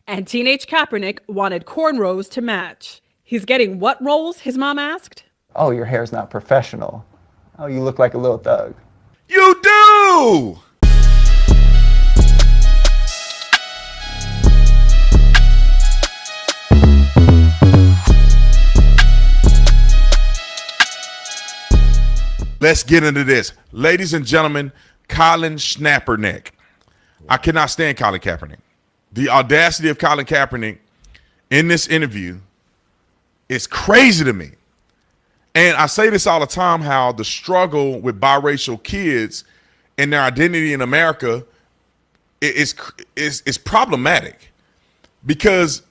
And teenage Kaepernick wanted cornrows to match. He's getting what roles, his mom asked? Oh, your hair's not professional. Oh, you look like a little thug. You do! Let's get into this. Ladies and gentlemen, Colin Kaepernick. I cannot stand Colin Kaepernick. The audacity of Colin Kaepernick in this interview is crazy to me. And I say this all the time, how the struggle with biracial kids and their identity in America is problematic because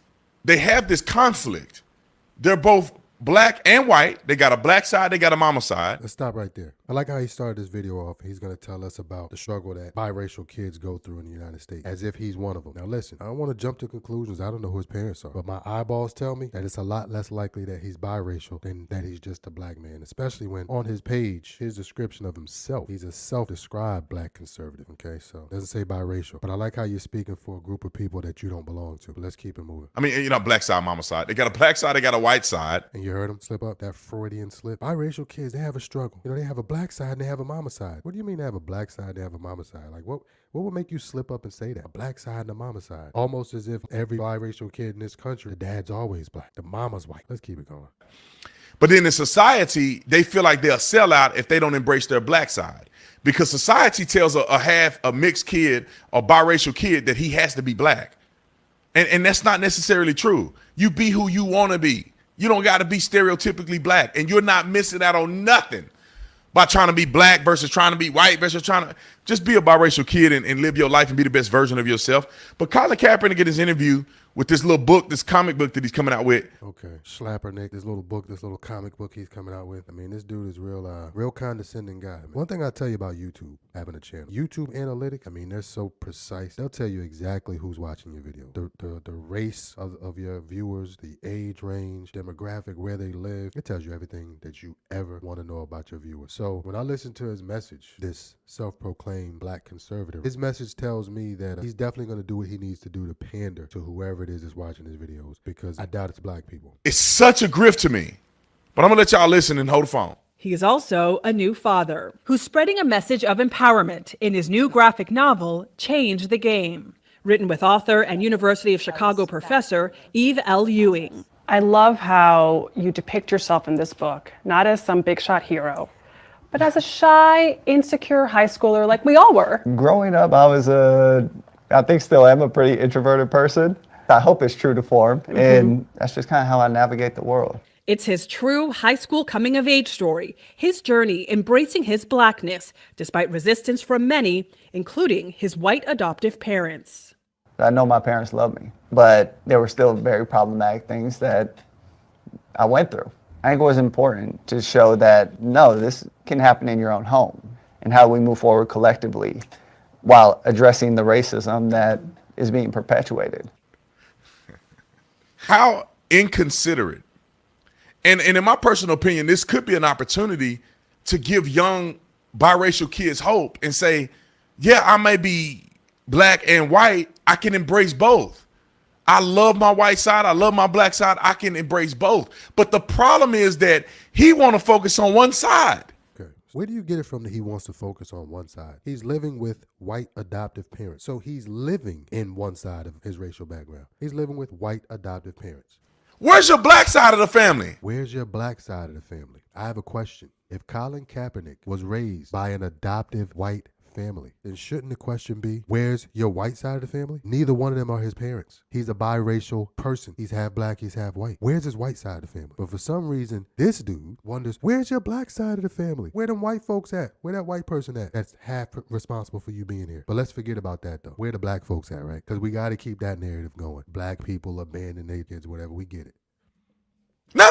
they have this conflict. They're both black and white. They got a black side, they got a mama side. Let's stop right there. I like how he started this video off. He's going to tell us about the struggle that biracial kids go through in the United States, as if he's one of them. Now listen, I don't want to jump to conclusions. I don't know who his parents are, but my eyeballs tell me that it's a lot less likely that he's biracial than that he's just a black man, especially when on his page, his description of himself, he's a self-described black conservative, okay? So it doesn't say biracial, but I like how you're speaking for a group of people that you don't belong to. But let's keep it moving. I mean, black side, mama side. They got a black side, they got a white side. And you heard him slip up, that Freudian slip. Biracial kids, they have a struggle. They have a black side and they have a mama side. What do you mean they have a black side, they have a mama side? Like what would make you slip up and say that? A black side and a mama side. Almost as if every biracial kid in this country, the dad's always black, the mama's white. Let's keep it going. But then in society, they feel like they'll sell out if they don't embrace their black side. Because society tells a mixed kid, a biracial kid, that he has to be black. And that's not necessarily true. You be who you want to be. You don't got to be stereotypically black. And you're not missing out on nothing by trying to be black versus trying to be white versus trying to just be a biracial kid and live your life and be the best version of yourself. But Colin Kaepernick in his interview with this little book, this comic book that he's coming out with. Okay, Schlappernick, this little book, this little comic book he's coming out with. I mean, this dude is real condescending guy. One thing I'll tell you about YouTube, having a channel. YouTube analytics, I mean, they're so precise. They'll tell you exactly who's watching your video. The race of your viewers, the age range, demographic, where they live. It tells you everything that you ever want to know about your viewers. So when I listen to his message, this self-proclaimed black conservative, his message tells me that he's definitely going to do what he needs to do to pander to whoever it is watching his videos, because I doubt it's black people. It's such a grift to me, but I'm gonna let y'all listen and hold the phone. He is also a new father who's spreading a message of empowerment in his new graphic novel, Change the Game, written with author and University of Chicago professor Eve L. Ewing. I love how you depict yourself in this book, not as some big shot hero, but as a shy, insecure high schooler like we all were. Growing up, I think still am a pretty introverted person. I hope it's true to form, and that's just kind of how I navigate the world. It's his true high school coming-of-age story, his journey embracing his blackness despite resistance from many, including his white adoptive parents. I know my parents love me, but there were still very problematic things that I went through. I think it was important to show that, no, this can happen in your own home, and how we move forward collectively while addressing the racism that is being perpetuated. How inconsiderate. And in my personal opinion, this could be an opportunity to give young biracial kids hope and say, yeah, I may be black and white. I can embrace both. I love my white side. I love my black side. I can embrace both. But the problem is that he want to focus on one side. Okay. Where do you get it from that he wants to focus on one side? He's living with white adoptive parents. So he's living in one side of his racial background. He's living with white adoptive parents. Where's your black side of the family? Where's your black side of the family? I have a question. If Colin Kaepernick was raised by an adoptive white family, then shouldn't the question be, where's your white side of the family? Neither one of them are his parents. He's a biracial person. He's half black, he's half white. Where's his white side of the family? But for some reason, this dude wonders, where's your black side of the family? Where them white folks at? Where that white person at? That's half responsible for you being here. But let's forget about that though. Where the black folks at, right? Because we got to keep that narrative going. Black people abandon their kids, whatever, we get it. No.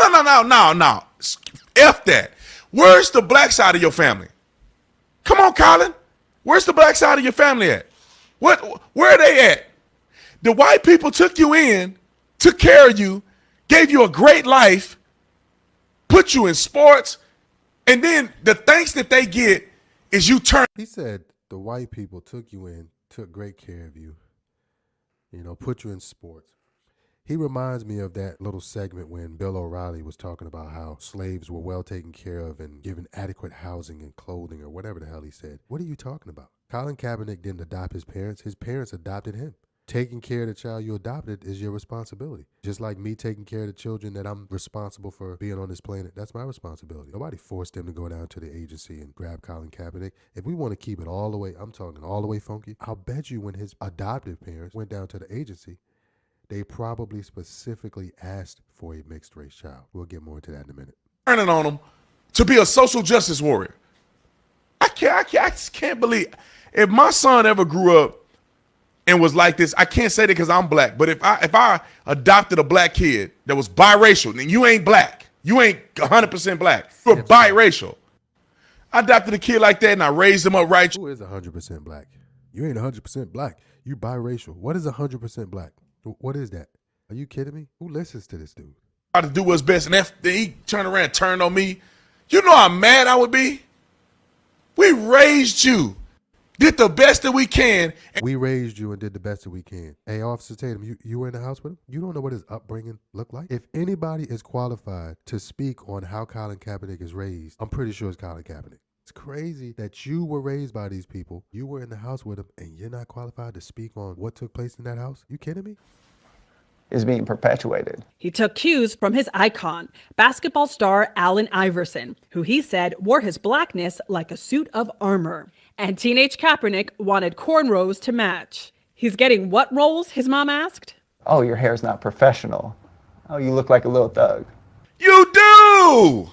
F that. Where's the black side of your family? Come on, Colin. Where's the black side of your family at? Where are they at? The white people took you in, took care of you, gave you a great life, put you in sports, and then the thanks that they get is you turn. He said the white people took you in, took great care of you, put you in sports. He reminds me of that little segment when Bill O'Reilly was talking about how slaves were well taken care of and given adequate housing and clothing or whatever the hell he said. What are you talking about? Colin Kaepernick didn't adopt his parents. His parents adopted him. Taking care of the child you adopted is your responsibility. Just like me taking care of the children that I'm responsible for being on this planet, that's my responsibility. Nobody forced him to go down to the agency and grab Colin Kaepernick. If we want to keep it all the way, I'm talking all the way funky, I'll bet you when his adoptive parents went down to the agency, they probably specifically asked for a mixed race child. We'll get more into that in a minute. Turning on him to be a social justice warrior. I just can't believe. If my son ever grew up and was like this, I can't say that because I'm black, but if I adopted a black kid that was biracial, then you ain't black. You ain't 100% black. You're biracial. I adopted a kid like that and I raised him up right. Who is 100% black? You ain't 100% black. You biracial. What is 100% black? What is that? Are you kidding me? Who listens to this dude? Try to do what's best, and then he turned around and turned on me. You know how mad I would be? We raised you. Did the best that we can. We raised you and did the best that we can. Hey, Officer Tatum, you were in the house with him? You don't know what his upbringing looked like? If anybody is qualified to speak on how Colin Kaepernick is raised, I'm pretty sure it's Colin Kaepernick. It's crazy that you were raised by these people, you were in the house with them, and you're not qualified to speak on what took place in that house? You kidding me? Is being perpetuated. He took cues from his icon, basketball star Allen Iverson, who he said wore his blackness like a suit of armor. And teenage Kaepernick wanted cornrows to match. He's getting what roles, his mom asked? Oh, your hair's not professional. Oh, you look like a little thug. You do!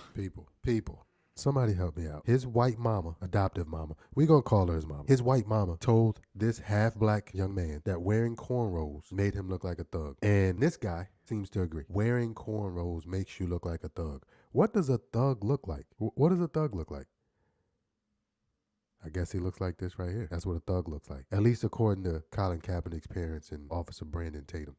People. Somebody help me out. His white mama, adoptive mama, we're going to call her his mama. His white mama told this half-black young man that wearing cornrows made him look like a thug. And this guy seems to agree. Wearing cornrows makes you look like a thug. What does a thug look like? What does a thug look like? I guess he looks like this right here. That's what a thug looks like. At least according to Colin Kaepernick's parents and Officer Brandon Tatum.